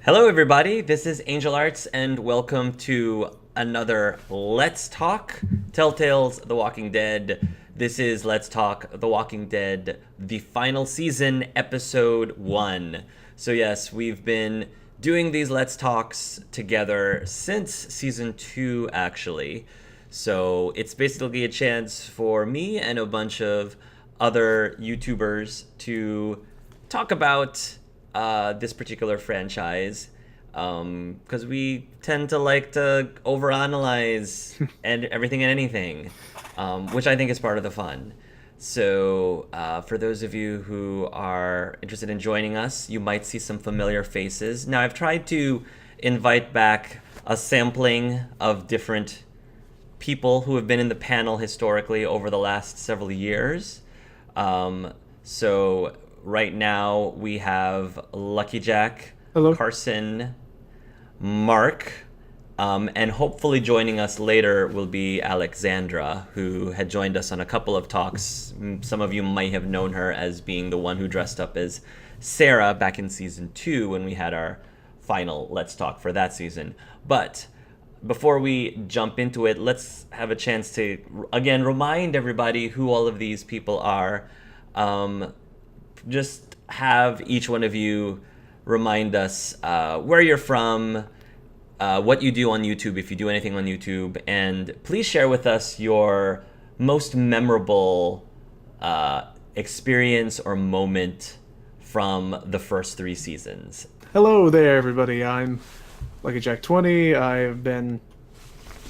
Hello, everybody. This is Angel Arts, and welcome to another Let's Talk Telltale's The Walking Dead. This is Let's Talk The Walking Dead, the final season, episode 1. So, yes, we've been doing these Let's Talks together since season 2, actually. So, it's basically a chance for me and a bunch of other YouTubers to talk about this particular franchise because we tend to like to overanalyze and everything and anything, which I think is part of the fun. So, for those of you who are interested in joining us, you might see some familiar faces. Now, I've tried to invite back a sampling of different people who have been in the panel historically over the last several years. So right now we have Lucky Jack, Hello. Carson, Mark, and hopefully joining us later will be Alexandra, who had joined us on a couple of talks. Some of you might have known her as being the one who dressed up as Sarah back in season 2 when we had our final Let's Talk for that season. But before we jump into it, let's have a chance to again remind everybody who all of these people are. Just have each one of you remind us where you're from, what you do on YouTube, if you do anything on YouTube, and please share with us your most memorable experience or moment from the first 3 seasons. Hello there, everybody. I'm Lucky Jack 20. I've been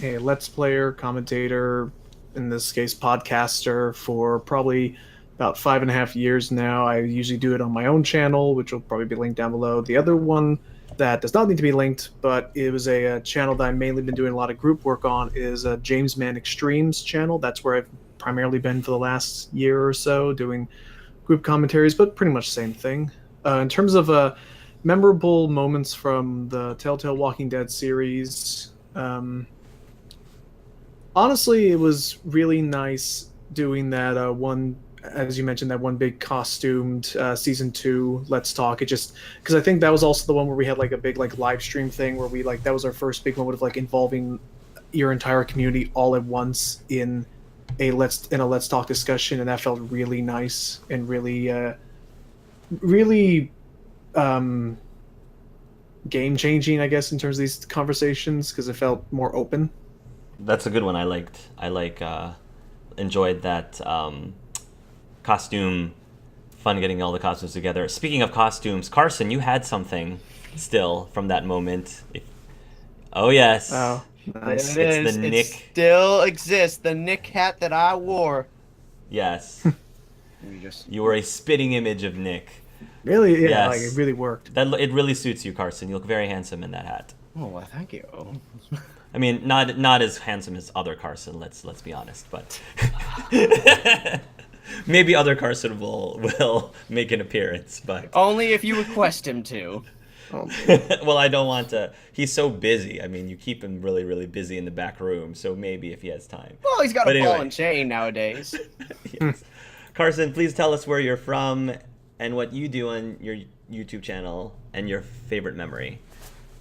a Let's Player, commentator, in this case, podcaster, for probably about 5.5 years now. I usually do it on my own channel, which will probably be linked down below. The other one that does not need to be linked, but it was a channel that I've mainly been doing a lot of group work on, is a James Man Extremes channel. That's where I've primarily been for the last year or so, doing group commentaries, but pretty much the same thing. In terms of memorable moments from the Telltale Walking Dead series, honestly, it was really nice doing that one, as you mentioned, that one big costumed season 2 Let's Talk. It just because I think that was also the one where we had like a big like live stream thing where we like that was our first big moment of like involving your entire community all at once in a Let's Talk discussion, and that felt really nice and really um, game changing, I guess, in terms of these conversations because it felt more open. That's a good one. Enjoyed that costume. Fun getting all the costumes together. Speaking of costumes, Carson, you had something still from that moment. Oh yes, Oh, There nice. it it's the is. It Nick. still exists. The Nick hat that I wore. Yes, We just you were a spitting image of Nick. Really, yeah, like it Yes, really worked. that it really suits you, Carson. You look very handsome in that hat. Oh, well, thank you. I mean, not as handsome as other Carson. Let's be honest, but maybe other Carson will make an appearance. But Only if you request him to. Oh, well, I don't want to. He's so busy. I mean, you keep him really, really busy in the back room. So maybe if he has time. Well, he's got a But ball anyway, and chain nowadays. yes. Carson, please tell us where you're from and what you do on your YouTube channel and your favorite memory.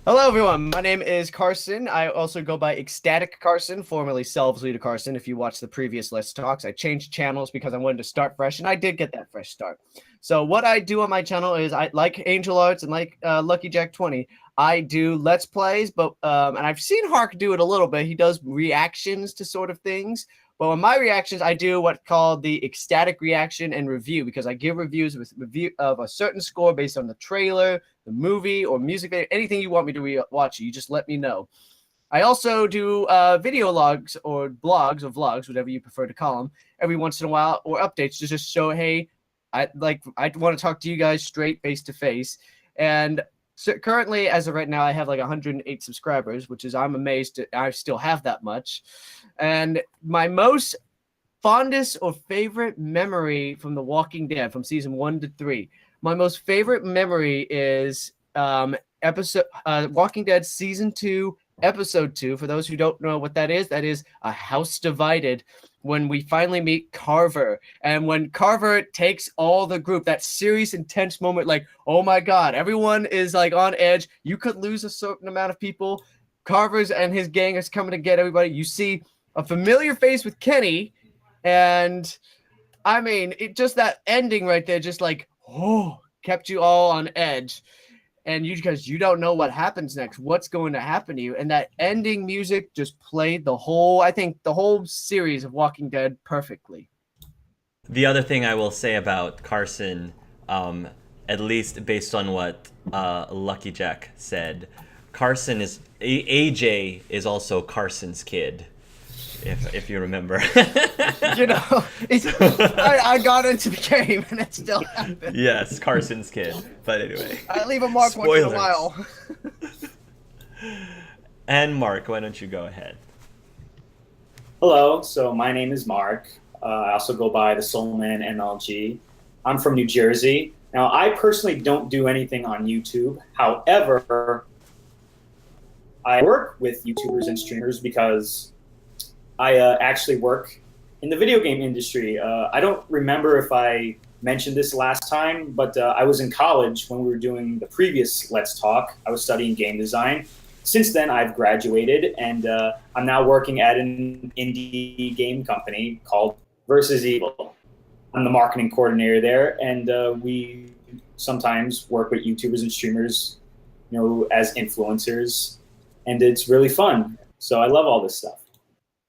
Hello, everyone. My name is Carson. I also go by Ecstatic Carson, formerly Selves Leader Carson. If you watch the previous Let's Talks, I changed channels because I wanted to start fresh, and I did get that fresh start. So what I do on my channel is I like Angel Arts and like Lucky Jack 20. I do Let's Plays, but and I've seen Hark do it a little bit. He does reactions to sort of things. But on my reactions, I do what's called the ecstatic reaction and review because I give reviews with review of a certain score based on the trailer, the movie, or music video, anything you want me to watch. You just let me know. I also do video logs or blogs or vlogs, whatever you prefer to call them, every once in a while, or updates to just show, hey, I want to talk to you guys straight face to face. And so currently, as of right now, I have like 108 subscribers, which is I'm amazed that I still have that much. And my most fondest or favorite memory from The Walking Dead from season 1 to 3. My most favorite memory is episode Walking Dead season 2, episode 2. For those who don't know what that is A House Divided. when we finally meet Carver. And when Carver takes all the group, that serious, intense moment, like, oh my God, everyone is like on edge. You could lose a certain amount of people. Carver's and his gang is coming to get everybody. You see a familiar face with Kenny. And I mean, it just that ending right there, just like, oh, kept you all on edge. And because you don't know what happens next, what's going to happen to you. And that ending music just played the whole series of Walking Dead perfectly. The other thing I will say about Carson, at least based on what Lucky Jack said, Carson is AJ is also Carson's kid, if you remember. I got into the game and it still happened. Yes, Carson's kid. But anyway, I leave a mark spoilers. once in a while. And Mark, why don't you go ahead? Hello, so my name is Mark. I also go by the Soulman MLG. I'm from New Jersey. Now, I personally don't do anything on YouTube. However, I work with YouTubers and streamers because I actually work in the video game industry. I don't remember if I mentioned this last time, but I was in college when we were doing the previous Let's Talk. I was studying game design. Since then, I've graduated, and I'm now working at an indie game company called Versus Evil. I'm the marketing coordinator there, and we sometimes work with YouTubers and streamers, as influencers, and it's really fun. So I love all this stuff.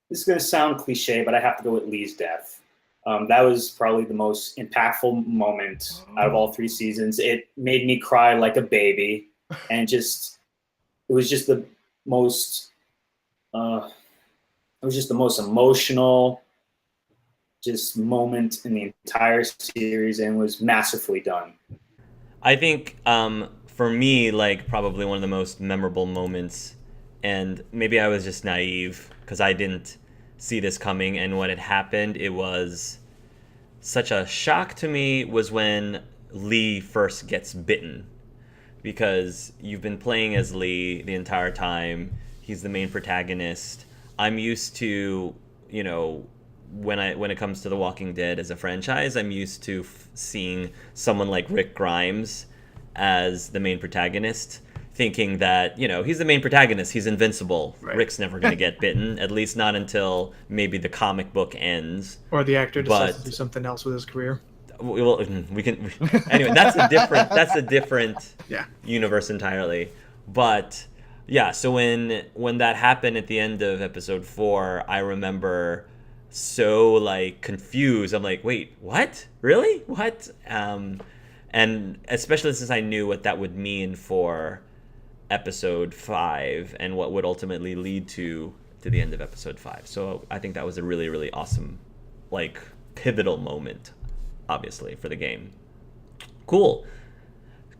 This is going to sound cliche, but I have to go with Lee's death. That was probably the most impactful moment out of all 3 seasons. It made me cry like a baby, and it was just the most emotional moment in the entire series, and was masterfully done. I think for me, like, probably one of the most memorable moments, and maybe I was just naive because I didn't see this coming, and when it happened, it was such a shock to me, was when Lee first gets bitten. Because you've been playing as Lee the entire time. He's the main protagonist. I'm used to, when it comes to The Walking Dead as a franchise, I'm used to seeing someone like Rick Grimes as the main protagonist, thinking that, he's the main protagonist, he's invincible. Right. Rick's never going to get bitten, at least not until maybe the comic book ends. Or the actor decides to do something else with his career. We can anyway. That's a different universe entirely. But yeah, so when that happened at the end of episode 4, I remember so like confused. I'm like, wait, what? Really? What? And especially since I knew what that would mean for episode 5 and what would ultimately lead to the end of episode 5. So I think that was a really, really awesome, like, pivotal moment, obviously, for the game. Cool.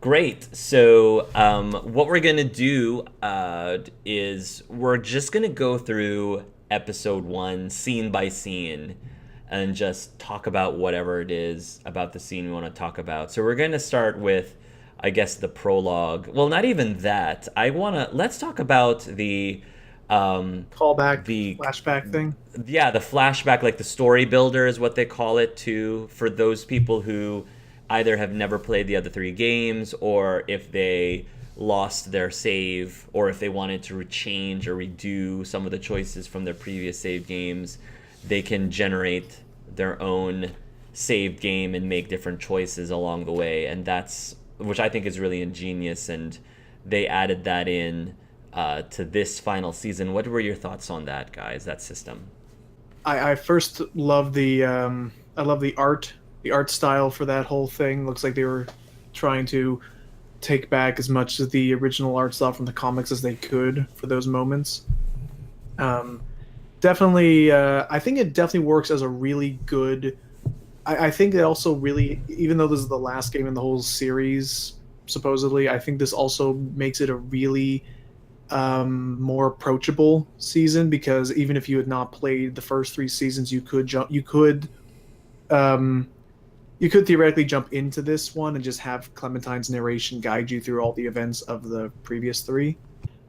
Great. So what we're going to do is we're just going to go through episode 1 scene by scene and just talk about whatever it is about the scene we want to talk about. So we're going to start with, I guess, the prologue. Well, not even that. Let's talk about the callback, the flashback thing. Yeah, the flashback, like the story builder is what they call it too, for those people who either have never played the other 3 games, or if they lost their save, or if they wanted to change or redo some of the choices from their previous save games, they can generate their own saved game and make different choices along the way, and that's, which I think is really ingenious, and they added that in to this final season. What were your thoughts on that, guys? That system? I first love the art style for that whole thing. Looks like they were trying to take back as much of the original art style from the comics as they could for those moments. Definitely, I think it definitely works as a really good. I think it also really, even though this is the last game in the whole series, supposedly, I think this also makes it a really more approachable season, because even if you had not played the first 3 seasons, you could theoretically jump into this one and just have Clementine's narration guide you through all the events of the previous 3.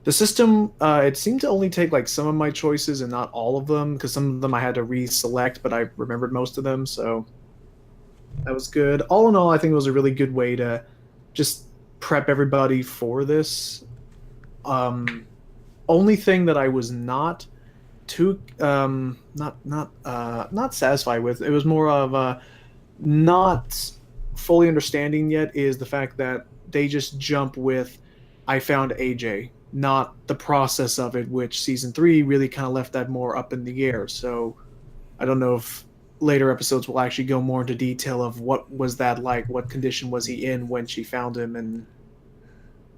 The system, it seemed to only take like some of my choices and not all of them, because some of them I had to reselect, but I remembered most of them, so that was good. All in all, I think it was a really good way to just prep everybody for this. Only thing that I was not too not satisfied with, it was more of not fully understanding yet, is the fact that they just jump with I found AJ, not the process of it, which season 3 really kind of left that more up in the air. So I don't know if later episodes will actually go more into detail of what was that like, what condition was he in when she found him and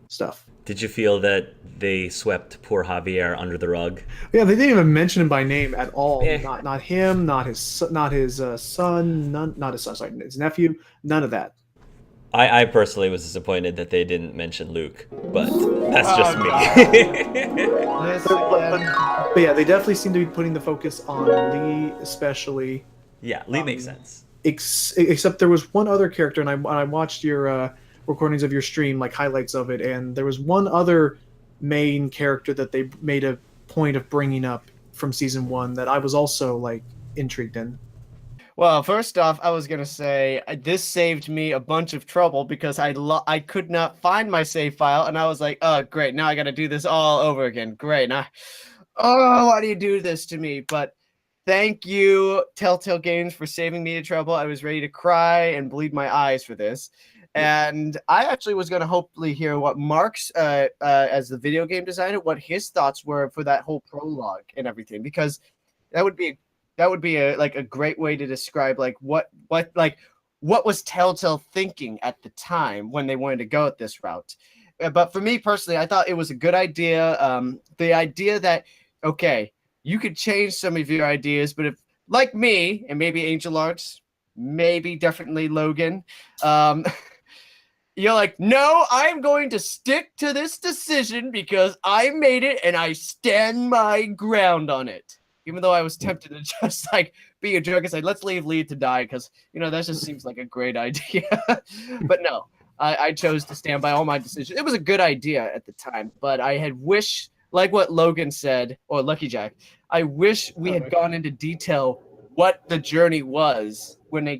stuff. Did you feel that they swept poor Javier under the rug? Yeah, they didn't even mention him by name at all. Eh. Not him, not his son, not his son, sorry, his nephew, none of that. I personally was disappointed that they didn't mention Luke, but that's just me. But yeah, they definitely seem to be putting the focus on Lee, especially. Yeah, Lee makes sense. Except there was one other character, and I watched your recordings of your stream, like highlights of it, and there was one other main character that they made a point of bringing up from season 1 that I was also like intrigued in. Well, first off, I was gonna say this saved me a bunch of trouble because I could not find my save file, and I was like, oh great, now I got to do this all over again. Great, now, oh, why do you do this to me? But thank you, Telltale Games, for saving me the trouble. I was ready to cry and bleed my eyes for this, and I actually was gonna hopefully hear what Mark's, as the video game designer, what his thoughts were for that whole prologue and everything, because that would be a great way to describe like what was Telltale thinking at the time when they wanted to go at this route. But for me personally, I thought it was a good idea. The idea that, okay, you could change some of your ideas, but if, like me, and maybe Angel Arts, maybe definitely Logan, you're like, no, I'm going to stick to this decision because I made it and I stand my ground on it. Even though I was tempted to just like be a jerk and say, let's leave Lee to die, because, you know, that just seems like a great idea. But no, I chose to stand by all my decisions. It was a good idea at the time, but I had wished, like what Logan said, or Lucky Jack, I wish we had gone into detail what the journey was when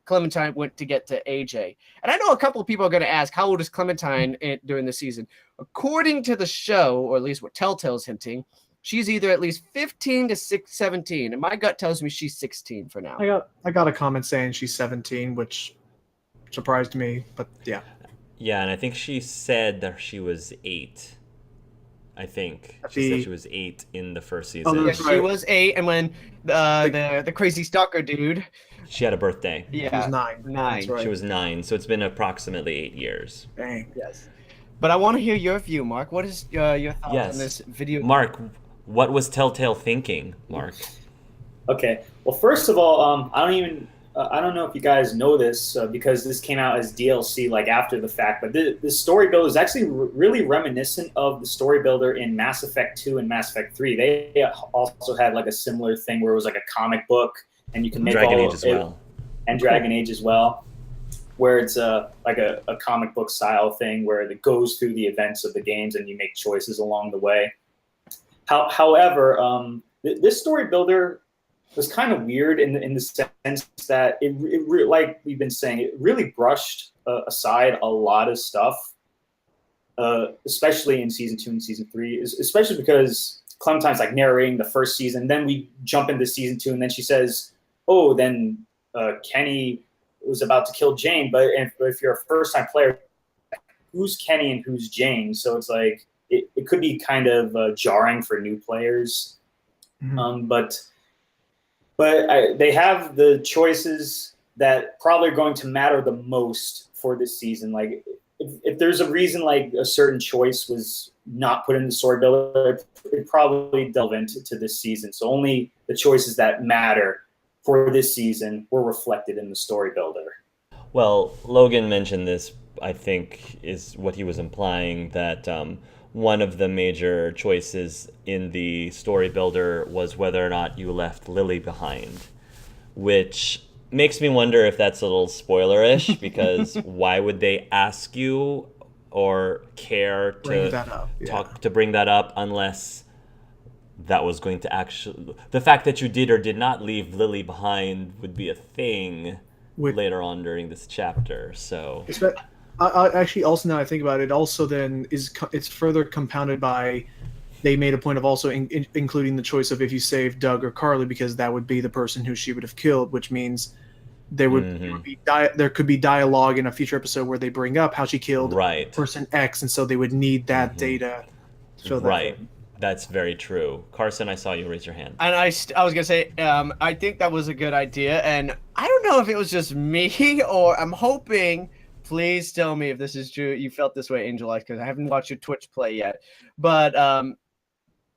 Clementine went to get to AJ. And I know a couple of people are going to ask, how old is Clementine during the season? According to the show, or at least what Telltale's hinting, she's either at least 15 to 17, and my gut tells me she's 16 for now. I got a comment saying she's 17, which surprised me, but yeah. Yeah, and I think she said that she was 8. I think she said she was 8 in the first season. Oh, Yeah, she was 8, and when the crazy stalker dude, she had a birthday. She yeah, was 9. 9. That's right. She was 9, so it's been approximately 8 years. Dang. Yes. But I want to hear your view, Mark. What is your thoughts Yes. on this video? Mark, what was Telltale thinking, Mark? Okay. Well, first of all, I don't know if you guys know this because this came out as DLC like after the fact, but the story builder is actually really reminiscent of the story builder in Mass Effect 2 and Mass Effect 3. They also had like a similar thing where it was like a comic book, and you can make Dragon all Age as well. And Dragon Age as well, where it's like a comic book style thing where it goes through the events of the games and you make choices along the way. However, this story builder was kind of weird in the sense that it like we've been saying, it really brushed aside a lot of stuff, especially in season 2 and season 3, especially because Clementine's like narrating the first season, then we jump into season 2, and then she says, "Oh, then Kenny was about to kill Jane." But if you're a first-time player, who's Kenny and who's Jane? So it's like it could be kind of jarring for new players. Mhm. But they have the choices that probably are going to matter the most for this season. Like if there's a reason like a certain choice was not put in the story builder, it probably delve into this season. So only the choices that matter for this season were reflected in the story builder. Well, Logan mentioned this, I think, is what he was implying, that one of the major choices in the story builder was whether or not you left Lily behind, which makes me wonder if that's a little spoilerish, because why would they ask you or care Bring to that up, yeah. bring that up unless that was going to actually, the fact that you did or did not leave Lily behind would be a thing With- later on during this chapter. So I actually, also now I think about it, also then it's further compounded by they made a point of also including the choice of if you save Doug or Carly, because that would be the person who she would have killed, which means there could be dialogue in a future episode where they bring up how she killed right, person X, and so they would need that data to show that. right. That's very true. Carson, I saw you raise your hand. And I was gonna say, I think that was a good idea, and I don't know if it was just me or I'm hoping. Please tell me if this is true. You felt this way, Angel Eyes, because I haven't watched your Twitch play yet. But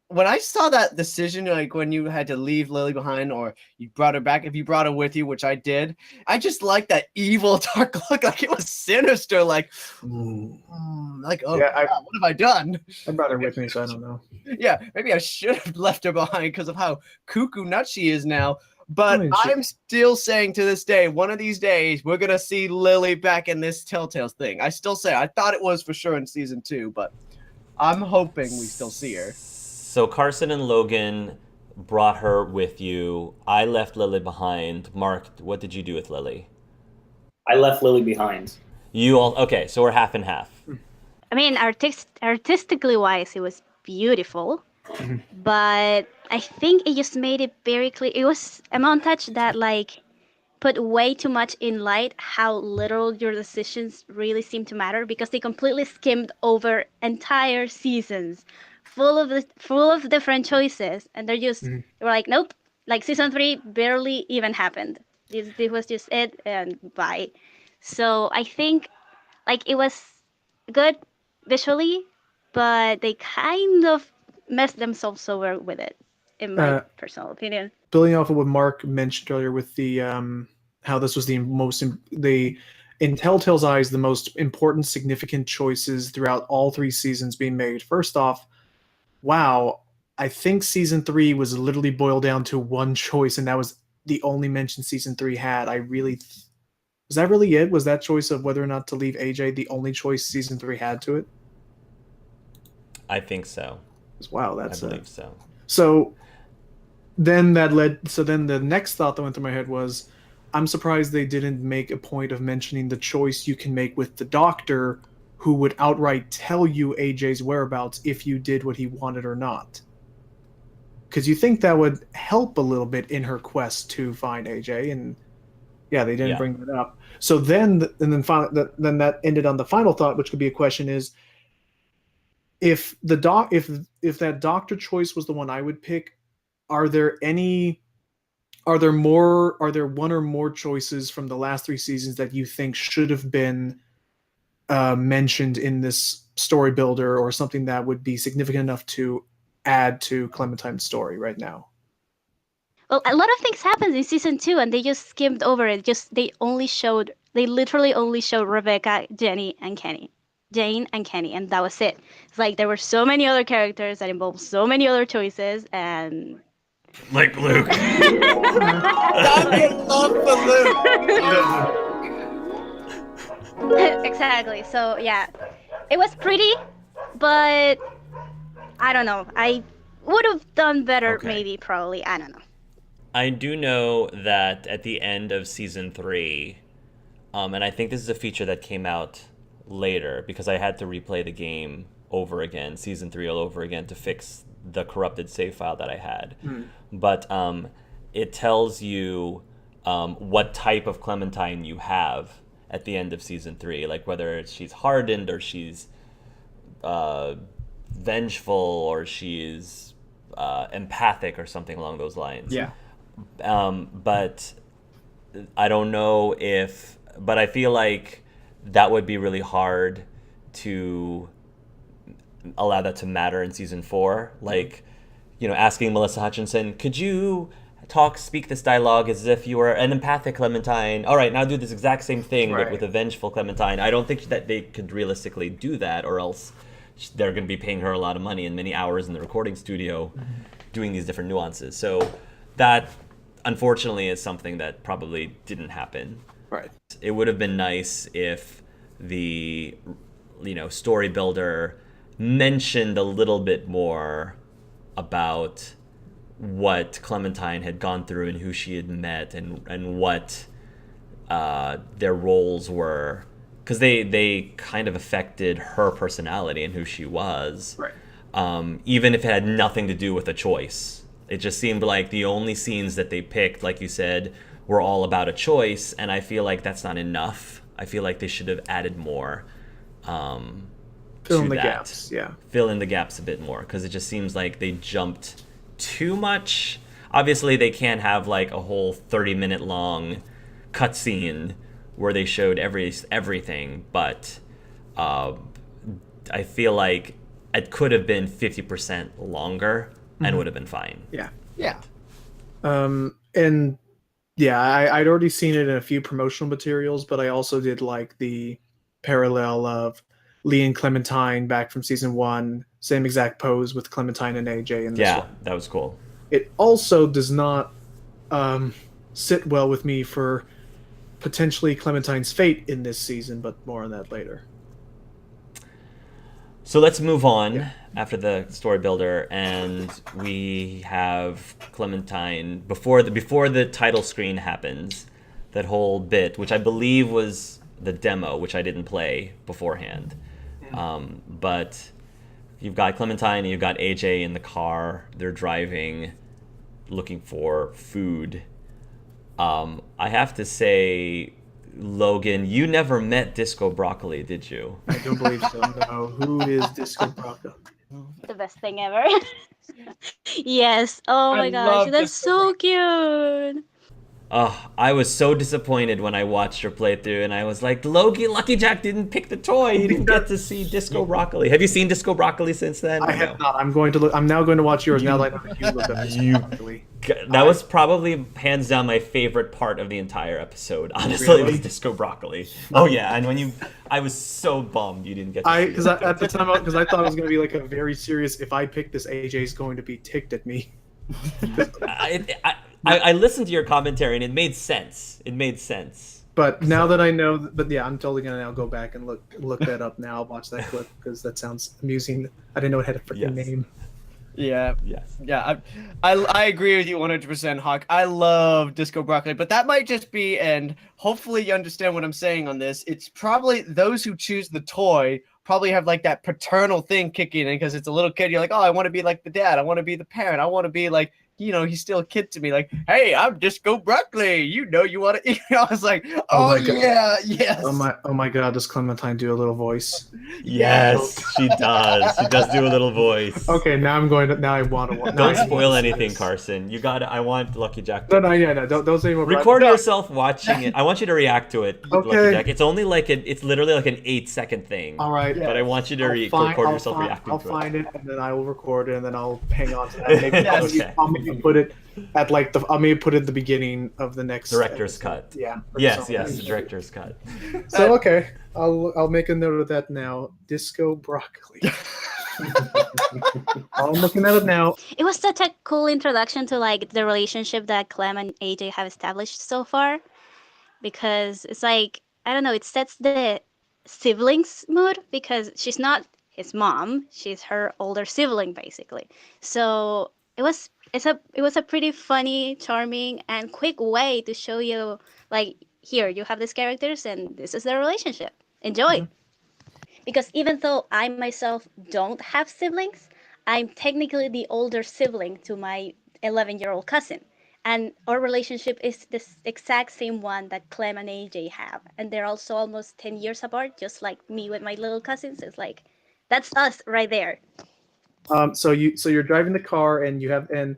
when I saw that decision, like when you had to leave Lily behind or you brought her back, if you brought her with you, which I did, I just liked that evil dark look. Like it was sinister. Like, like, oh, Yeah, God, what have I done? I brought her with me, so I don't know. Yeah, maybe I should have left her behind because of how cuckoo nuts she is now. But I mean, I'm still saying to this day, one of these days, we're going to see Lily back in this Telltale thing. I still say, I thought it was for sure in season 2, but I'm hoping we still see her. So Carson and Logan brought her with you. I left Lily behind. Mark, what did you do with Lily? I left Lily behind. You all, okay, so we're half and half. I mean, artistically wise, it was beautiful, but I think it just made it very clear. It was a montage that like put way too much in light how little your decisions really seem to matter, because they completely skimmed over entire seasons full of different choices, and they're just they were like, nope, like season 3 barely even happened. This was just it, and bye. So I think like it was good visually, but they kind of messed themselves over with it, in my personal opinion. Building off of what Mark mentioned earlier with the how this was in Telltale's eyes, the most important, significant choices throughout all 3 seasons being made. First off, wow, I think season 3 was literally boiled down to one choice, and that was the only mention season 3 had. Was that really it? Was that choice of whether or not to leave AJ the only choice season 3 had to it? I think so. Wow, I believe so. So then the next thought that went through my head was, I'm surprised they didn't make a point of mentioning the choice you can make with the doctor, who would outright tell you AJ's whereabouts if you did what he wanted or not. Because you think that would help a little bit in her quest to find AJ, and yeah, they didn't bring that up. So then that ended on the final thought, which could be a question: is if that doctor choice was the one I would pick, are there one or more choices from the last 3 seasons that you think should have been mentioned in this story builder, or something that would be significant enough to add to Clementine's story right now? Well, a lot of things happened in season 2, and they just skimmed over it. They literally only showed Rebecca, Jane, and Kenny, and that was it. It's like there were so many other characters that involved so many other choices, and like Luke. Exactly. So yeah, it was pretty, but I don't know. I would have done better, maybe, probably. I don't know. I do know that at the end of season 3, and I think this is a feature that came out later because I had to replay the game over again, season 3 all over again, to fix the corrupted save file that I had. But it tells you what type of Clementine you have at the end of season 3, like whether she's hardened or she's vengeful or she's empathic or something along those lines. Yeah. But I don't know but I feel like that would be really hard to allow that to matter in season 4. Like, asking Melissa Hutchinson, could you speak this dialogue as if you were an empathic Clementine? All right, now do this exact same thing, but with a vengeful Clementine. I don't think that they could realistically do that, or else they're going to be paying her a lot of money and many hours in the recording studio doing these different nuances. So that, unfortunately, is something that probably didn't happen. Right. It would have been nice if the story builder mentioned a little bit more about what Clementine had gone through and who she had met and what their roles were, because they kind of affected her personality and who she was, Right. even if it had nothing to do with a choice. It just seemed like the only scenes that they picked, like you said, were all about a choice, and I feel like that's not enough. I feel like they should have added more Fill to in the that. gaps. Yeah. Fill in the gaps a bit more, because it just seems like they jumped too much. Obviously, they can't have like a whole 30-minute long cutscene where they showed everything, but I feel like it could have been 50% longer and would have been fine. Yeah. Yeah. And yeah, I'd already seen it in a few promotional materials, but I also did like the parallel of Lee and Clementine back from season 1, same exact pose with Clementine and AJ in this Yeah, one. that was cool. It also does not sit well with me for potentially Clementine's fate in this season, but more on that later. So let's move on Yeah. after the story builder, and we have Clementine before the title screen happens. That whole bit, which I believe was the demo, which I didn't play beforehand, but you've got Clementine and you've got AJ in the car. They're driving, looking for food. I have to say, Logan, you never met Disco Broccoli, did you? I don't believe so. No. Who is Disco Broccoli? The best thing ever. Yes. Oh I my gosh, love that's Disco so cute. Oh, I was so disappointed when I watched your playthrough, and I was like, Lucky Jack didn't pick the toy. He didn't get to see Disco Broccoli. Have you seen Disco Broccoli since then? I have not. I'm going to look. I'm now going to watch yours. Now that I know that you look up Disco You- Broccoli. That was probably hands down my favorite part of the entire episode. Honestly, it was Really? Disco Broccoli. Oh yeah, and I was so bummed you didn't get to see Because it. at the time, because I thought it was going to be like a very serious. If I pick this, AJ's going to be ticked at me. I listened to your commentary and it made sense. It made sense. But now that I know, but yeah, I'm totally gonna now go back and look that up now. Watch that clip because that sounds amusing. I didn't know it had a freaking Yes. name. Yeah. Yes. Yeah, I agree with you 100%, Hawk. I love Disco Broccoli, but that might just be, and hopefully you understand what I'm saying on this. It's probably those who choose the toy probably have like that paternal thing kicking in because it's a little kid. You're like, oh, I want to be like the dad. I want to be the parent. I want to be like, he's still a kid to me. Like, hey, I'm Disco Broccoli. You want to eat. I was like, oh my God. yeah, yes. Oh my God! Does Clementine do a little voice? Yes, she does. She does do a little voice. Okay, now I'm going to. Now I want to. Don't spoil anything, Carson. You got. I want Lucky Jack to No. Don't say more. record yourself watching it. I want you to react to it, Lucky Okay. Jack. It's only like it's literally like an 8-second thing. All right. But I want you to record yourself reacting I'll to find it. it, and then I will record it, and then I'll hang on to that. Maybe Okay. I'll maybe put it at like I'll maybe put it at the beginning of the next Director's episode. cut. Yeah. or Yes, something. yes, the director's cut. So okay, I'll make a note of that now. Disco Broccoli. I'm looking that up now. It was such a cool introduction to like the relationship that Clem and AJ have established so far, because it's like, I don't know, it sets the siblings mood because she's not his mom, she's her older sibling basically. So it was a pretty funny, charming, and quick way to show you like, here you have these characters and this is their relationship. Enjoy. Because even though I myself don't have siblings, I'm technically the older sibling to my 11-year-old cousin. And our relationship is this exact same one that Clem and AJ have. And they're also almost 10 years apart, just like me with my little cousins. It's like, that's us right there. So you're driving the car and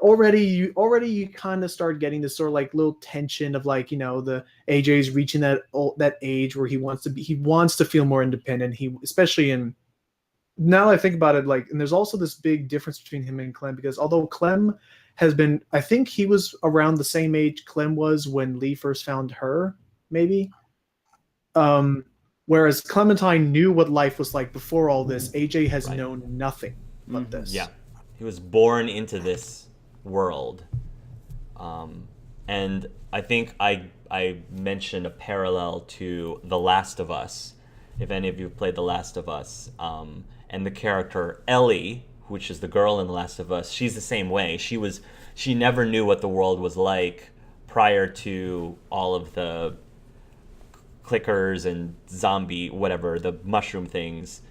already you kind of start getting this sort of like little tension of like, the AJ's reaching that age where he wants to feel more independent. Especially now that I think about it, like, and there's also this big difference between him and Clem, because although Clem has been, I think he was around the same age Clem was when Lee first found her, maybe. Whereas Clementine knew what life was like before all this. AJ has Right. known nothing but this. Yeah, he was born into this world, and I think I mentioned a parallel to The Last of Us, if any of you have played The Last of Us, and the character Ellie, which is the girl in The Last of Us, she's the same way. She never knew what the world was like prior to all of the clickers and zombie whatever, the mushroom things.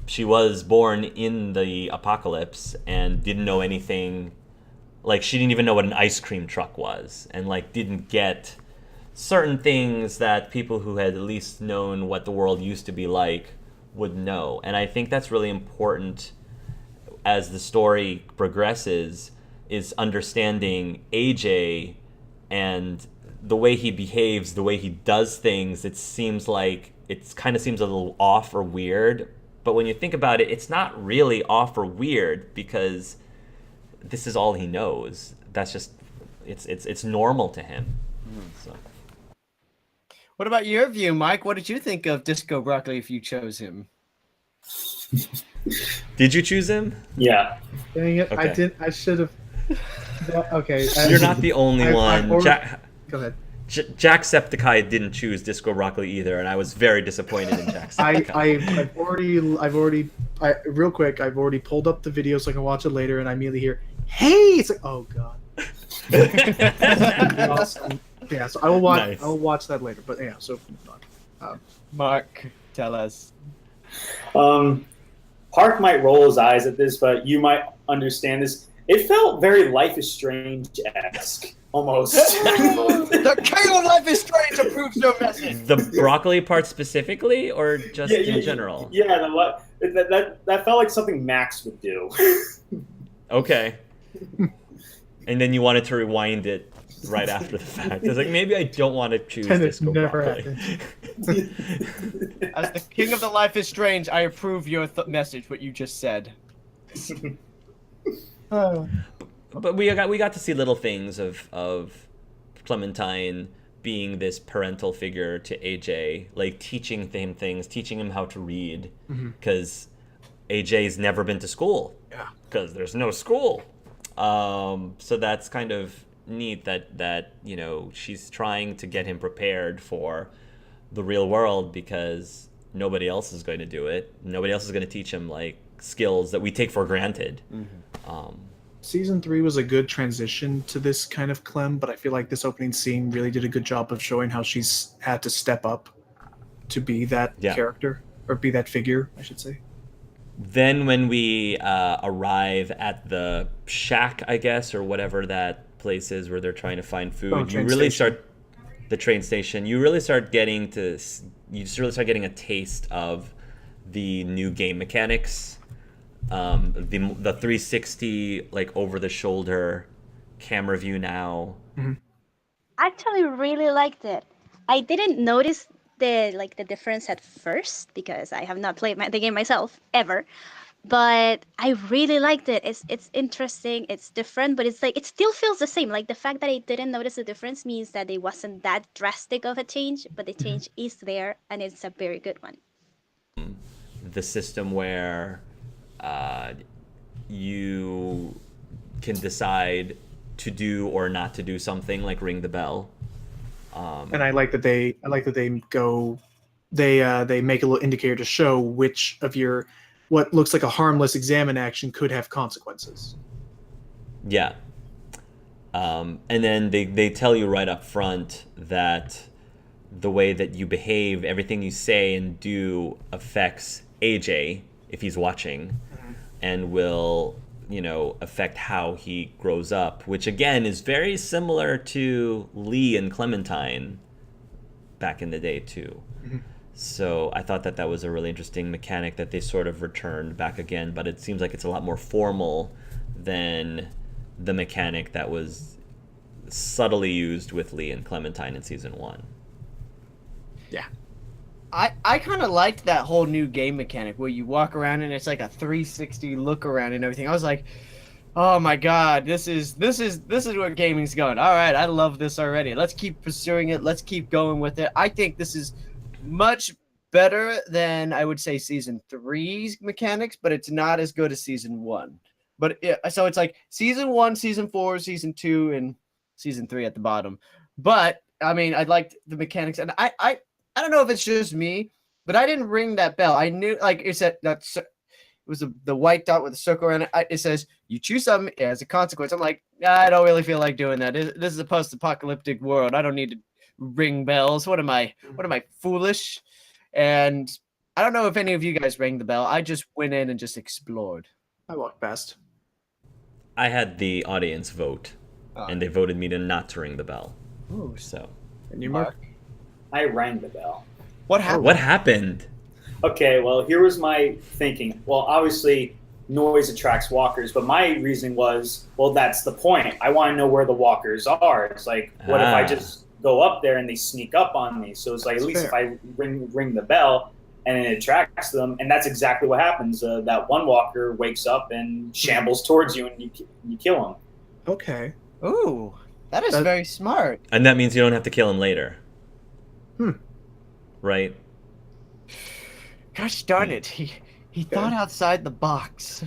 She was born in the apocalypse and didn't know anything. Like, she didn't even know what an ice cream truck was, and like didn't get certain things that people who had at least known what the world used to be like would know. And I think that's really important as the story progresses, is understanding AJ and the way he behaves, the way he does things. It seems like kind of seems a little off or weird, but when you think about it, it's not really off or weird because this is all he knows. That's just it's normal to him. So. What about your view, Mike? What did you think of Disco Broccoli if you chose him? Did you choose him? Yeah. Dang it! Okay. I should have. Okay. You're not the only one. Go Jack, ahead. Jacksepticeye didn't choose Disco Broccoli either, and I was very disappointed in Jacksepticeye. Real quick, I've already pulled up the video so I can watch it later, and I immediately hear, "Hey!" It's like, oh god. Awesome. Yeah, so I will watch. Nice. I will watch that later. But yeah, so Mark, tell us. Park might roll his eyes at this, but you might understand this. It felt very Life is Strange-esque, almost. The king of Life is Strange approves your message. The broccoli part specifically, or just in general? Yeah, that felt like something Max would do. Okay. And then you wanted to rewind it right after the fact. I was like, maybe I don't want to choose and it Disco never Broccoli. happened. As the king of the Life is Strange, I approve your message, what you just said. But we got to see little things of Clementine being this parental figure to AJ, like teaching him things, teaching him how to read, because AJ's never been to school. Yeah. Because there's no school. So that's kind of neat that she's trying to get him prepared for the real world, because nobody else is going to do it. Nobody else is going to teach him like skills that we take for granted. Season 3 was a good transition to this kind of Clem, but I feel like this opening scene really did a good job of showing how she's had to step up to be that character, or be that figure, I should say. Then when we arrive at the shack, I guess, or whatever that place is where they're trying to find food, you really start the train station. You really start getting a taste of the new game mechanics. The 360 like over the shoulder camera view now. I actually really liked it. I didn't notice the difference at first because I have not played the game myself ever, but I really liked it. It's interesting, it's different, but it's like it still feels the same. Like the fact that I didn't notice the difference means that it wasn't that drastic of a change, but the change is there, and it's a very good one. The system where you can decide to do or not to do something, like ring the bell. And I like that they make a little indicator to show which of what looks like a harmless examine action could have consequences. Yeah. And then they tell you right up front that the way that you behave, everything you say and do affects AJ if he's watching, and will affect how he grows up, which again is very similar to Lee and Clementine back in the day too. So I thought that was a really interesting mechanic that they sort of returned back again, but it seems like it's a lot more formal than the mechanic that was subtly used with Lee and Clementine in season 1. Yeah. I kind of liked that whole new game mechanic where you walk around and it's like a 360 look around and everything. I was like, oh my god, this is where gaming's going. All right, I love this already. Let's keep pursuing it. Let's keep going with it. I think this is much better than, I would say, season 3's mechanics, but it's not as good as season 1. But so it's like season 1, season 4, season 2, and season 3 at the bottom. But I mean, I liked the mechanics, and I don't know if it's just me, But I didn't ring that bell. I knew, like it said, it was the white dot with a circle around it. It says you choose something as a consequence. I'm like, I don't really feel like doing that. This is a post-apocalyptic world. I don't need to ring bells. What am I? Foolish? And I don't know if any of you guys rang the bell. I just went in and just explored. I walked past. I had the audience vote, and they voted me to not to ring the bell. Ooh, So, And you, Mark? I rang the bell. what happened? what happened? Okay, well, here was my thinking. Well, obviously, noise attracts walkers, but my reason was, well, that's the point. I want to know where the walkers are. It's like, what if I just go up there and they sneak up on me? So it's like, That's at least fair. if I ring the bell and it attracts them, and that's exactly what happens. That one walker wakes up and shambles towards you, and you kill him. Okay. Ooh, that is That- very smart. And that means you don't have to kill him later. Hmm. Right? Gosh darn it. He thought outside the box.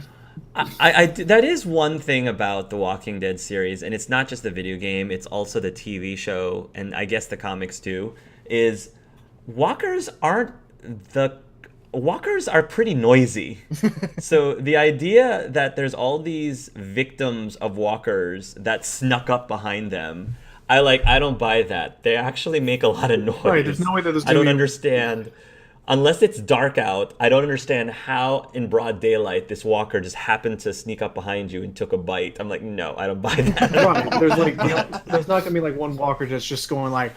That is one thing about the Walking Dead series, and it's not just the video game, it's also the TV show, and I guess the comics too, is walkers are pretty noisy. So the idea that there's all these victims of walkers that snuck up behind them, I don't buy that. They actually make a lot of noise. Right, there's no way that there's I don't gonna be- understand. Unless it's dark out, I don't understand how in broad daylight this walker just happened to sneak up behind you and took a bite. I'm like, no, I don't buy that. Right. There's not gonna be like one walker that's just going like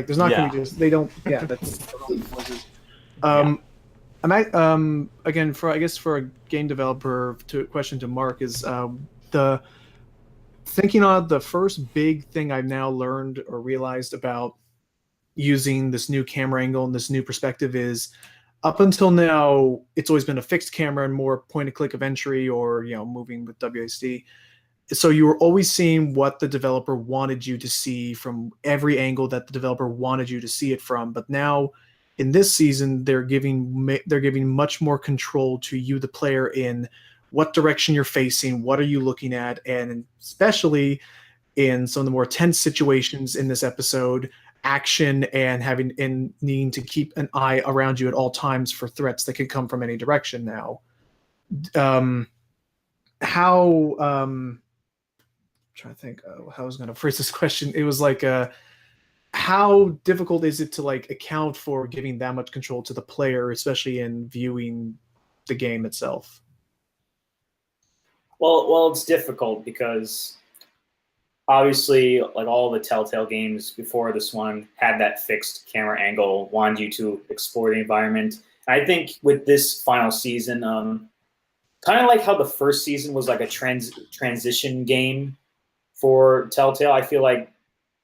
there's not gonna be Yeah. just they don't that's again for a game developer question to Mark is the thinking on the first big thing I've now learned or realized about using this new camera angle and this new perspective is up until now it's always been a fixed camera and more point and click of entry or moving with WASD. So you were always seeing what the developer wanted you to see from every angle that the developer wanted you to see it from. But now in this season they're giving much more control to you, the player, in what direction you're facing, what are you looking at, and especially in some of the more tense situations in this episode, action and needing to keep an eye around you at all times for threats that could come from any direction now. How I'm trying to think how I was going to phrase this question. It was like how difficult is it to like account for giving that much control to the player, especially in viewing the game itself? Well, it's difficult because obviously, like all the Telltale games before this one had that fixed camera angle, wanted you to explore the environment. And I think with this final season, kind of like how the first season was like a transition game for Telltale, I feel like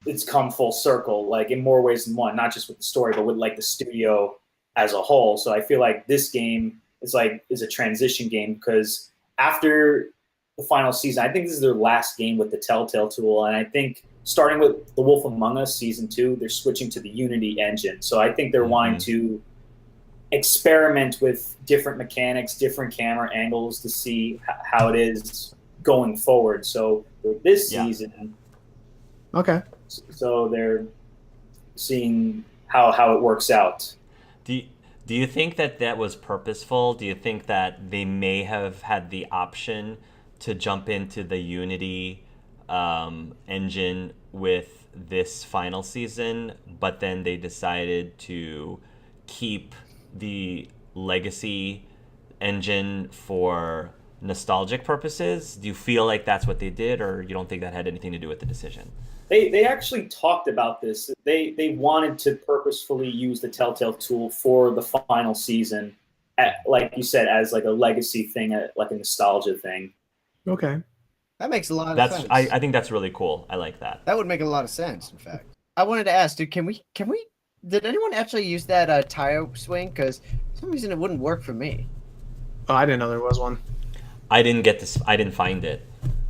it's come full circle, like in more ways than one, not just with the story, but with like the studio as a whole. So I feel like this game is a transition game because after the final season, I think this is their last game with the Telltale tool. And I think starting with The Wolf Among Us Season 2, they're switching to the Unity engine. So I think they're wanting to experiment with different mechanics, different camera angles to see how it is going forward. So with this season, Okay. so they're seeing how it works out. Do you think that was purposeful? Do you think that they may have had the option to jump into the Unity engine with this final season, but then they decided to keep the legacy engine for nostalgic purposes? Do you feel like that's what they did, or you don't think that had anything to do with the decision? They actually talked about this. They wanted to purposefully use the Telltale tool for the final season, like you said, as like a legacy thing, like a nostalgia thing. Okay. That makes a lot of sense. I think that's really cool. I like that. That would make a lot of sense, in fact. I wanted to ask, dude, can we did anyone actually use that tire swing? Because for some reason it wouldn't work for me. Oh, I didn't know there was one. I didn't get this. I didn't find it.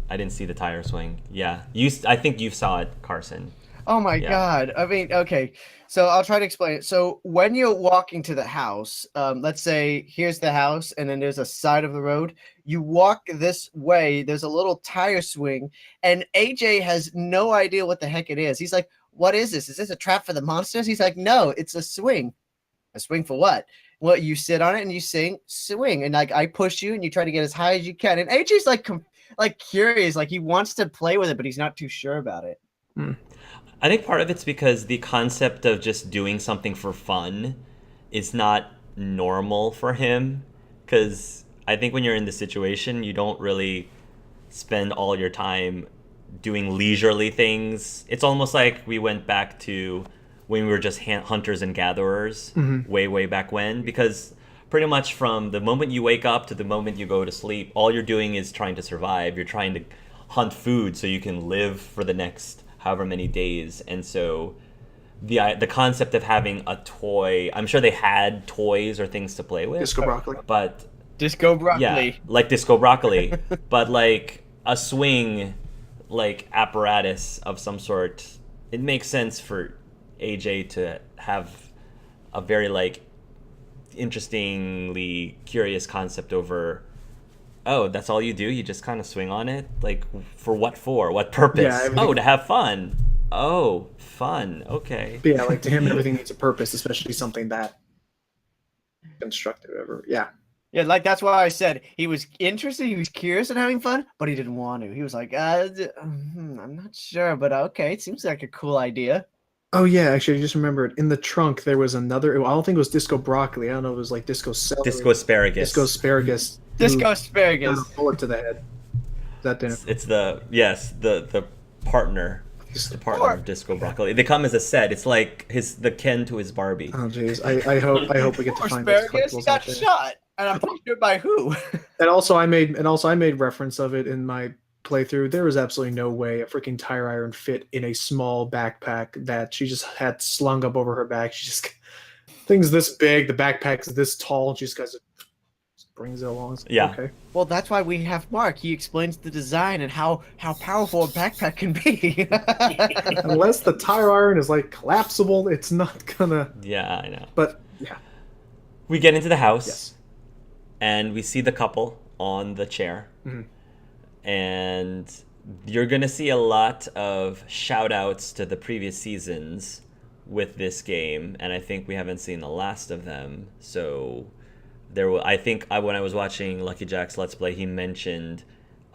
I didn't see the tire swing. Yeah, I think you saw it, Carson. Oh my God. I mean, okay. So I'll try to explain it. So when you're walking to the house, let's say here's the house and then there's a side of the road. You walk this way, there's a little tire swing, and AJ has no idea what the heck it is. He's like, what is this? Is this a trap for the monsters? He's like, no, it's a swing. A swing for what? Well, you sit on it and you swing. And like, I push you and you try to get as high as you can. And AJ's like curious, like he wants to play with it, but he's not too sure about it. I think part of it's because the concept of just doing something for fun is not normal for him. Because I think when you're in this situation, you don't really spend all your time doing leisurely things. It's almost like we went back to when we were just hunters and gatherers way back when, because pretty much from the moment you wake up to the moment you go to sleep, all you're doing is trying to survive. You're trying to hunt food so you can live for the next however many days. And so the concept of having a toy, I'm sure they had toys or things to play with. Disco broccoli. But Disco broccoli. yeah, like disco broccoli, but like a swing, like apparatus of some sort. It makes sense for AJ to have a very like interestingly curious concept over, oh, that's all you do? You just kind of swing on it? Like, for what for? What purpose? Yeah, everything- Oh, to have fun. Oh, fun. Okay. But yeah, like to him, everything needs a purpose, especially something that constructive ever. Yeah. Yeah, like that's why I said he was interested, he was curious and having fun, but he didn't want to. He was like, I'm not sure, but okay, it seems like a cool idea. Oh yeah, actually, I just remembered. In the trunk, there was another. I don't think it was disco broccoli. I don't know. It was like disco celery. Disco asparagus. Disco asparagus. Disco Got asparagus. a bullet to the head. That didn't. It's the partner. The partner of disco broccoli. They come as a set. It's like the Ken to his Barbie. Oh jeez. I hope we get to Poor find those asparagus, he collectibles got out there. shot. And I'm pretty sure by who. And also, I made reference of it in my playthrough. There was absolutely no way a freaking tire iron fit in a small backpack that she just had slung up over her back. She just things this big, the backpack's this tall, and she just brings it along. It's like, Yeah. Okay. Well, that's why we have Mark. He explains the design and how powerful a backpack can be. Unless the tire iron is like collapsible, it's not gonna. Yeah, I know. But yeah. We get into the house, Yes. and we see the couple on the chair. Mhm. And you're going to see a lot of shout outs to the previous seasons with this game, and I think we haven't seen the last of them. So I think when I was watching Lucky Jack's Let's Play, he mentioned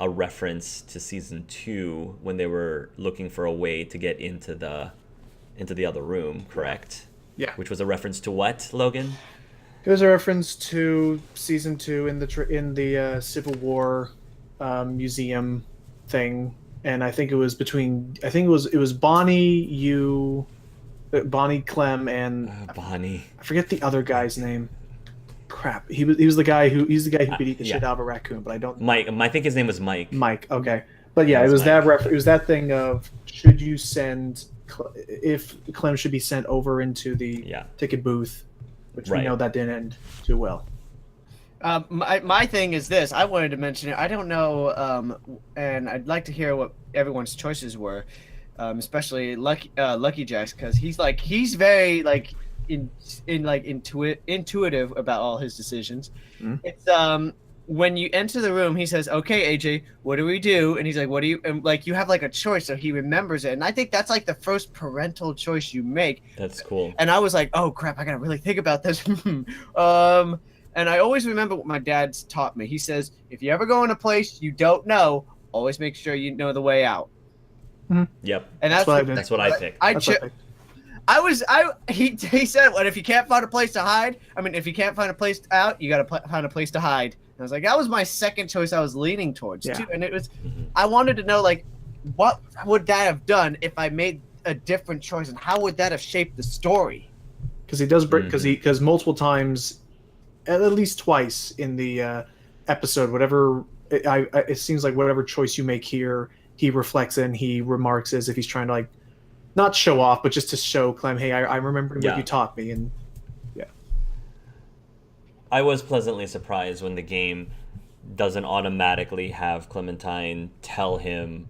a reference to season 2 when they were looking for a way to get into the other room, correct? Yeah. Which was a reference to what, Logan? It was a reference to season 2 in the Civil War museum thing, and I think it was Bonnie, Clem, and Bonnie. I forget the other guy's name. Crap, he's the guy who could eat the yeah. shit out of a raccoon, but I don't. Mike. I think his name was Mike. Mike. Okay, but yeah, It it was was that Mike. it was that thing of should you send if Clem should be sent over into the Yeah. ticket booth, which Right. we know that didn't end too well. My thing is this. I wanted to mention it. I don't know, and I'd like to hear what everyone's choices were, especially Lucky Jack's, because he's very like intuitive about all his decisions. Mhm. It's when you enter the room, he says, "Okay, AJ, what do we do?" And he's like, "What do you?" And like you have like a choice, so he remembers it. And I think that's like the first parental choice you make. That's cool. And I was like, "Oh crap, I gotta really think about this." And I always remember what my dad's taught me. He says, "If you ever go in a place you don't know, always make sure you know the way out." Yep. And That's what I did. That's what I picked. That's what I picked. He said, "What if you can't find a place to hide? I mean, if you can't find a place out, you gotta find a place to hide." And I was like, that was my second choice. I was leaning towards Yeah. too, and it was. Mhm. I wanted to know like, what would that have done if I made a different choice, and how would that have shaped the story? Because he does break because multiple times, at least twice in the episode, whatever it seems like whatever choice you make here, he reflects and he remarks as if he's trying to like not show off, but just to show Clem, hey, I remembered Yeah. what you taught me, and I was pleasantly surprised when the game doesn't automatically have Clementine tell him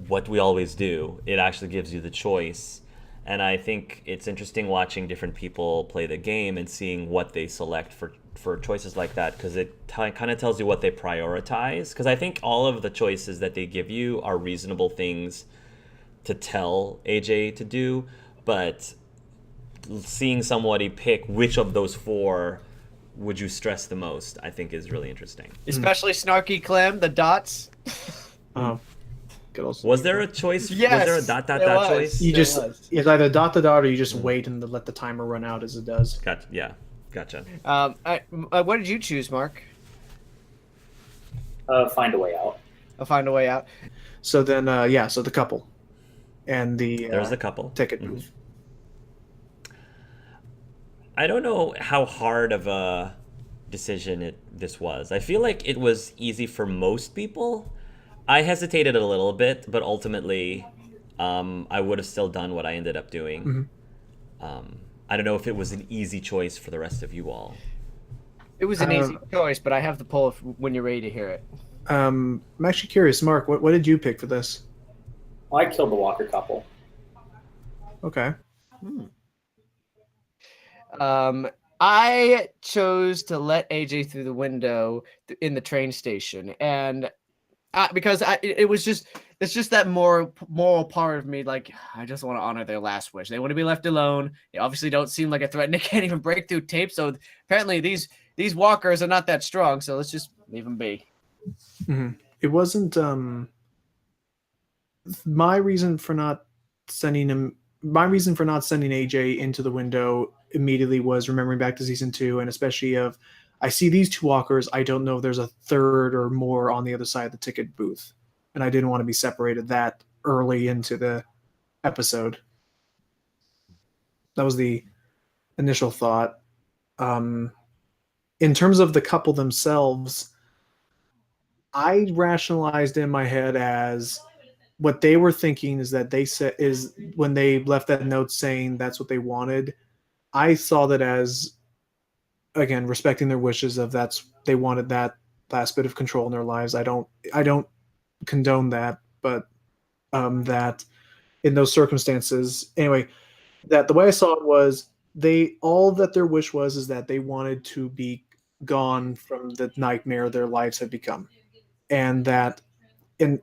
what we always do. It actually gives you the choice. And I think it's interesting watching different people play the game and seeing what they select for choices like that, because it kind of tells you what they prioritize. Because I think all of the choices that they give you are reasonable things to tell AJ to do, but seeing somebody pick which of those 4 would you stress the most, I think is really interesting. Especially Snarky Clem, the dots. Could also Was there a choice? Yes, was there a dot there was. choice? You There just was. it's either dot or you just wait and let the timer run out as it does. Gotcha. What did you choose, Mark? Find a way out. I'll find a way out. So then, so the couple and the There's the couple. ticket booth. I don't know how hard of a decision this was. I feel like it was easy for most people. I hesitated a little bit, but ultimately, I would have still done what I ended up doing. I don't know if it was an easy choice for the rest of you all. It was an easy choice, but I have the poll when you're ready to hear it. I'm actually curious, Mark. What did you pick for this? Well, I killed the Walker couple. Okay. I chose to let AJ through the window in the train station, and because it's just that moral part of me. Like, I just want to honor their last wish. They want to be left alone. They obviously don't seem like a threat, and they can't even break through tape. So apparently these walkers are not that strong. So let's just leave them be. It wasn't my reason for not sending AJ into the window immediately was remembering back to season 2, and especially I see these 2 walkers. I don't know if there's a third or more on the other side of the ticket booth, and I didn't want to be separated that early into the episode. That was the initial thought. In terms of the couple themselves, I rationalized in my head as what they were thinking is that they said is when they left that note saying that's what they wanted. I saw that as, again, respecting their wishes of they wanted that last bit of control in their lives. I don't condone that, but that in those circumstances, anyway, that the way I saw it was all that their wish was is that they wanted to be gone from the nightmare their lives had become. And that, and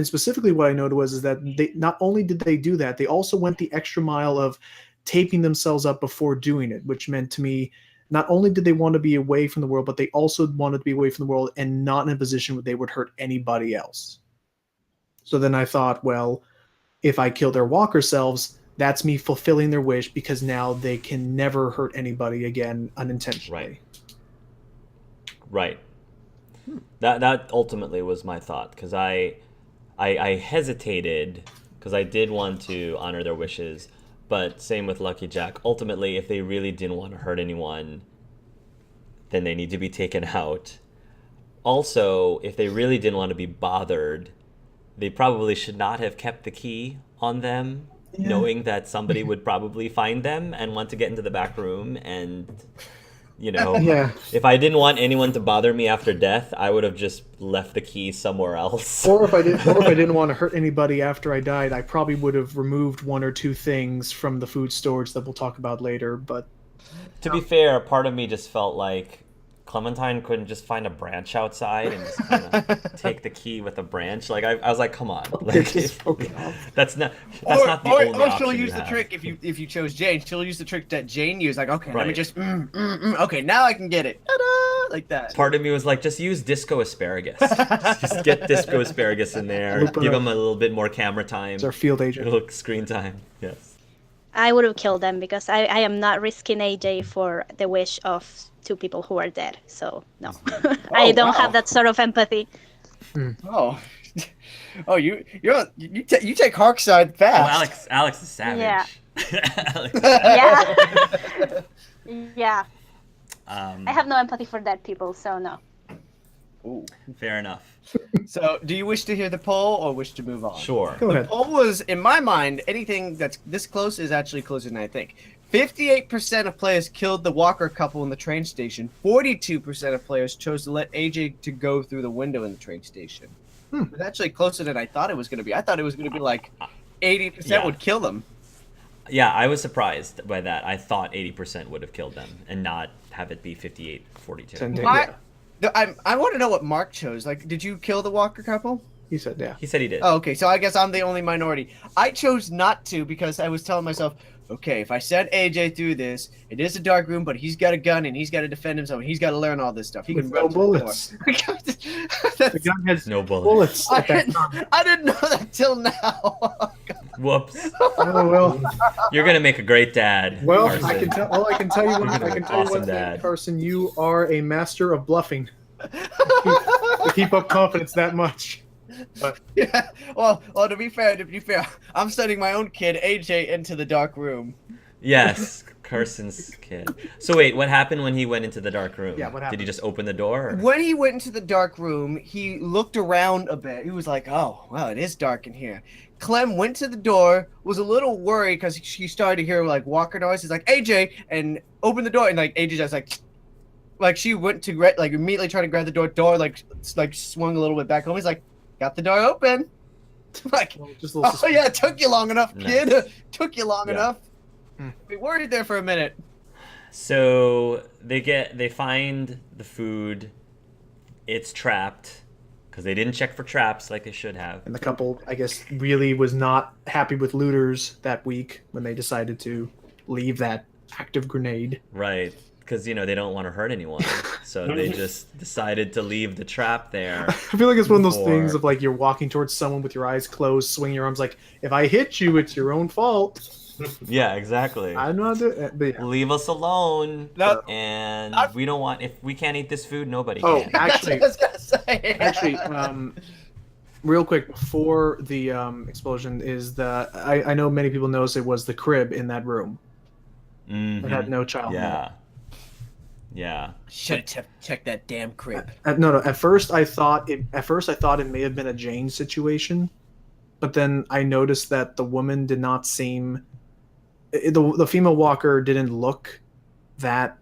specifically what I noted was that they not only did they do that, they also went the extra mile of taping themselves up before doing it, which meant to me, not only did they want to be away from the world, but they also wanted to be away from the world and not in a position where they would hurt anybody else. So then I thought, well, if I kill their walker selves, that's me fulfilling their wish because now they can never hurt anybody again unintentionally. Right. That ultimately was my thought, because I hesitated because I did want to honor their wishes, but same with Lucky Jack. Ultimately, if they really didn't want to hurt anyone, then they need to be taken out. Also, if they really didn't want to be bothered, they probably should not have kept the key on them, knowing that somebody would probably find them and want to get into the back room and... If I didn't want anyone to bother me after death, I would have just left the key somewhere else. Or if I didn't want to hurt anybody after I died, I probably would have removed 1 or 2 things from the food storage that we'll talk about later. But to be fair, part of me just felt like Clementine couldn't just find a branch outside and just kind of take the key with a branch. Like I was like, come on, like, that's not the only or option she'll use you the have. trick if you chose Jane. She'll use the trick that Jane used. Like, okay, let me Right. just okay, now I can get it. Ta-da! Like that. Part of me was like, just use disco asparagus. Just get disco asparagus in there. Loop it Give up. him a little bit more camera time. it's our field agent. A little screen time. Yes. I would have killed them because I am not risking AJ for the wish of 2 people who are dead. So no, I don't have that sort of empathy. Oh, you take Hark's side fast. Alex is savage. Yeah. Alex is savage. Yeah, yeah. I have no empathy for dead people, so no. Ooh. Fair enough. So, do you wish to hear the poll or wish to move on? Sure. Go The ahead. poll was, in my mind, anything that's this close is actually closer than I think. 58% of players killed the Walker couple in the train station. 42% of players chose to let AJ to go through the window in the train station. It's actually closer than I thought it was going to be. I thought it was going to be like 80% Yeah. would kill them. Yeah, I was surprised by that. I thought 80% would have killed them and not have it be 58-42. Yeah. I want to know what Mark chose. Like, did you kill the Walker couple? He said, yeah. He said he did. Oh, okay, so I guess I'm the only minority. I chose not to because I was telling myself, okay, if I send AJ through this, it is a dark room, but he's got a gun and he's got to defend himself. And he's got to learn all this stuff. He With can no run bullets. to the door. The That's- gun has No bullets. I at that didn't, time. I didn't know that till now. Whoops. Oh, well. You're gonna make a great dad. Well, Carson. I can tell. All I can tell you, one, I can tell you Awesome one thing, dad. Carson. You are a master of bluffing. To keep up confidence that much. Yeah. Well, to be fair, I'm sending my own kid AJ into the dark room. Yes, Carson's kid. So wait, what happened when he went into the dark room? Yeah, what Did happened? he just open the door? Or? When he went into the dark room, he looked around a bit. He was like, "Oh, well, it is dark in here." Clem went to the door, was a little worried because she started to hear like walker noise. He's like, "AJ," and opened the door, and like AJ just like she went to like immediately trying to grab the door like swung a little bit back home. He's like, "Got the door open." Like, Well, just a little oh yeah, it took you long enough, kid. Nice. Took you long Yeah. enough. Hmm. We worried there for a minute. So they find the food. It's trapped because they didn't check for traps like they should have. And the couple, I guess, really was not happy with looters that week when they decided to leave that active grenade. Right. Because, they don't want to hurt anyone. So they just decided to leave the trap there. I feel like it's one of those Or- things of like you're walking towards someone with your eyes closed, swinging your arms like, if I hit you, it's your own fault. Yeah, exactly. I'm not doing but yeah. Leave us alone. No. And I- we don't want, if we can't eat this food, nobody Oh, can. That's what actually, I was gonna say. actually, real quick before the explosion is I know many people noticed it was the crib in that room. Mhm. It had no child. in it. Yeah. Yeah. Should have checked that damn crib. No. At first, I thought it may have been a Jane situation, but then I noticed that the woman did not seem. The female walker didn't look that.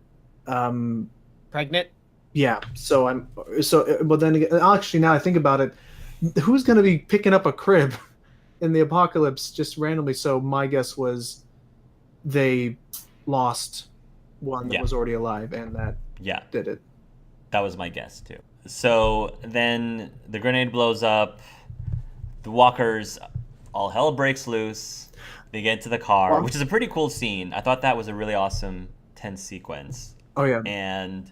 Pregnant? Yeah. But then again, actually, now I think about it, who's going to be picking up a crib in the apocalypse just randomly? So my guess was they lost one that Yeah. was already alive, and that Yeah. did it. That was my guess too. So then the grenade blows up. The walkers, all hell breaks loose. They get into the car, Well- which is a pretty cool scene. I thought that was a really awesome, tense sequence. Oh yeah. And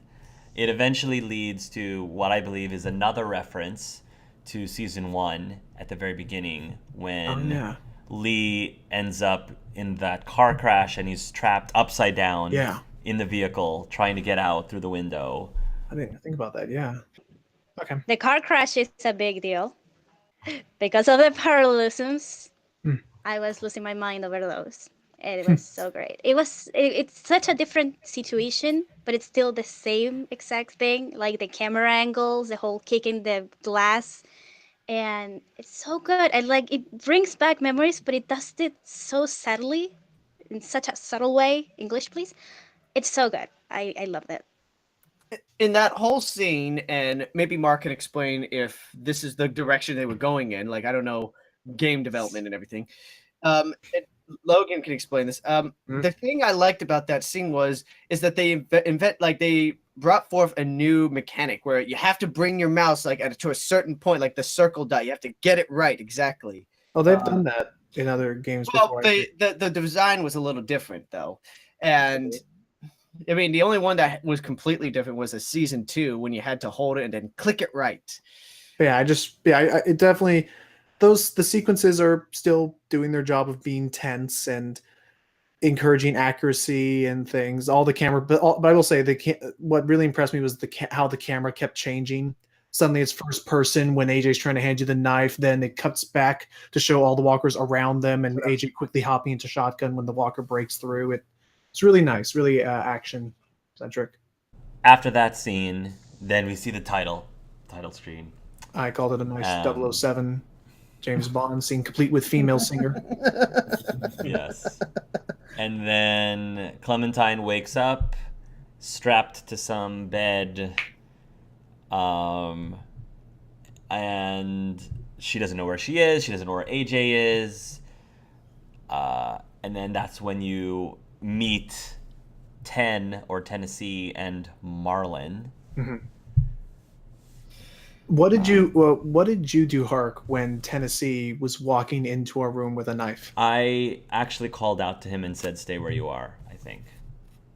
it eventually leads to what I believe is another reference to season 1 at the very beginning when Oh yeah. Lee ends up in that car crash and he's trapped upside down Yeah. in the vehicle trying to get out through the window. I didn't even think about that. Yeah. Okay. The car crash is a big deal because of the parallelisms. Hmm. I was losing my mind over those. And it was so great. It's such a different situation, but it's still the same exact thing. Like the camera angles, the whole kicking the glass, and it's so good. And like it brings back memories, but it does it so subtly, in such a subtle way. English, please. It's so good. I love that. In that whole scene, and maybe Mark can explain if this is the direction they were going in. Like, I don't know, game development and everything. And Logan can explain this. The thing I liked about that scene is that they they brought forth a new mechanic where you have to bring your mouse to a certain point, like the circle dot. You have to get it right exactly. Oh, they've done that in other games Well, before. I think. the design was a little different though, and I mean the only one that was completely different was a season 2 when you had to hold it and then click it right. Yeah, it definitely. The sequences are still doing their job of being tense and encouraging accuracy and things. All the camera, but I will say what really impressed me was how the camera kept changing. Suddenly it's first person when AJ's trying to hand you the knife. Then it cuts back to show all the walkers around them and AJ quickly hopping into shotgun when the walker breaks through. It's really nice, really action centric. After that scene, then we see the title screen. I called it a nice Um, 007 James Bond scene, complete with female singer. Yes. And then Clementine wakes up, strapped to some bed, and she doesn't know where she is. She doesn't know where AJ is. And then that's when you meet Tennessee and Marlon. Mm-hmm. What did you do, Hark, when Tennessee was walking into our room with a knife? I actually called out to him and said, "Stay where you are." I think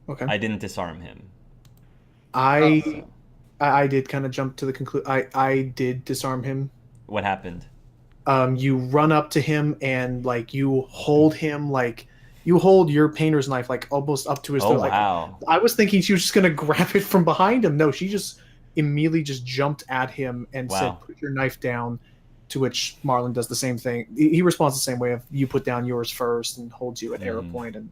Okay. I didn't disarm him. I did kind of jump to the conclusion. I did disarm him. What happened? You run up to him and like you hold him like you hold your painter's knife like almost up to his Oh throat. Like, wow! I was thinking she was just gonna grab it from behind him. No, she just immediately just jumped at him and said, Wow. "Put your knife down." To which Marlon does the same thing. He responds the same way of you put down yours first and holds you at arrow point. And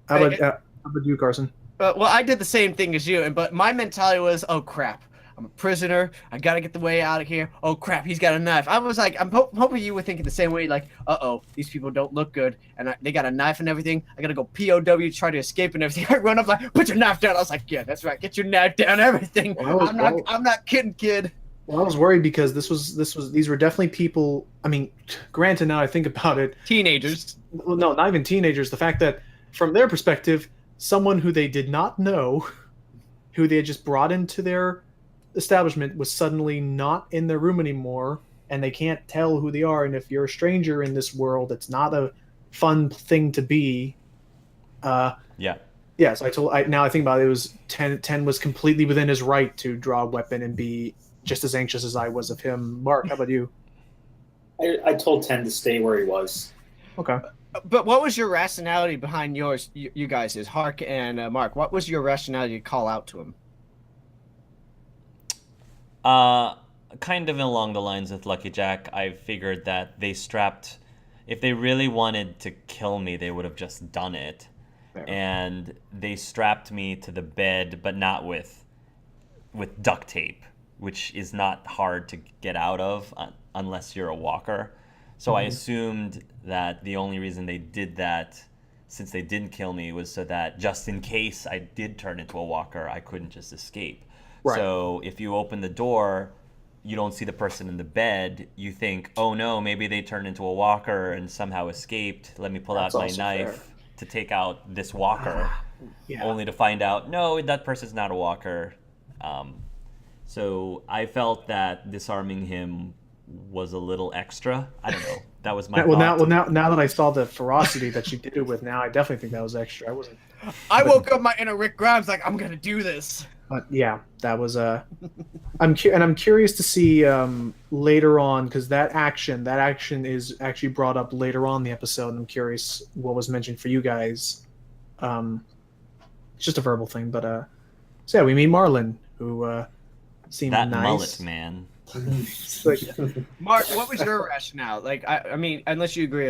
how about you, Carson? Well, I did the same thing as you, but my mentality was, oh crap, I'm a prisoner. I gotta get the way out of here. Oh crap, he's got a knife. I was like, I'm hoping you were thinking the same way, like, uh-oh, these people don't look good, and they got a knife and everything. I gotta go POW, try to escape and everything. I run up like, put your knife down. I was like, yeah, that's right, get your knife down, everything. I'm not kidding, kid. Well, I was worried because these were definitely people. I mean, granted, now I think about it, Teenagers. well, no, not even teenagers. The fact that from their perspective, someone who they did not know, who they had just brought into their establishment, was suddenly not in their room anymore, and they can't tell who they are. And if you're a stranger in this world, it's not a fun thing to be. Yeah. Yeah, so now I think about it, it was 10 was completely within his right to draw a weapon and be just as anxious as I was of him. Mark, how about you? I told 10 to stay where he was. Okay. But what was your rationality behind yours, you guys, is Hark and Mark? What was your rationality to call out to him? Kind of along the lines with Lucky Jack. I figured that if they really wanted to kill me, they would have just done it. Fair. And they strapped me to the bed, but not with duct tape, which is not hard to get out of unless you're a walker. So I assumed that the only reason they did that, since they didn't kill me, was so that just in case I did turn into a walker, I couldn't just escape. Right. So if you open the door, you don't see the person in the bed, you think, oh no, maybe they turned into a walker and somehow escaped. Let me pull out my knife to take out this walker, only to find out, no, that person's not a walker. So I felt that disarming him was a little extra. I don't know. That was my thought. Now that I saw the ferocity that she did it with, now I definitely think that was extra. I woke up my inner Rick Grimes like, I'm gonna do this. But yeah, that was I'm curious to see later on, because that action is actually brought up later on in the episode. And I'm curious what was mentioned for you guys. It's just a verbal thing, but so yeah, we meet Marlon, who seemed that nice. mullet, man. Like, Mark, what was your rationale? Like, I mean, unless you agree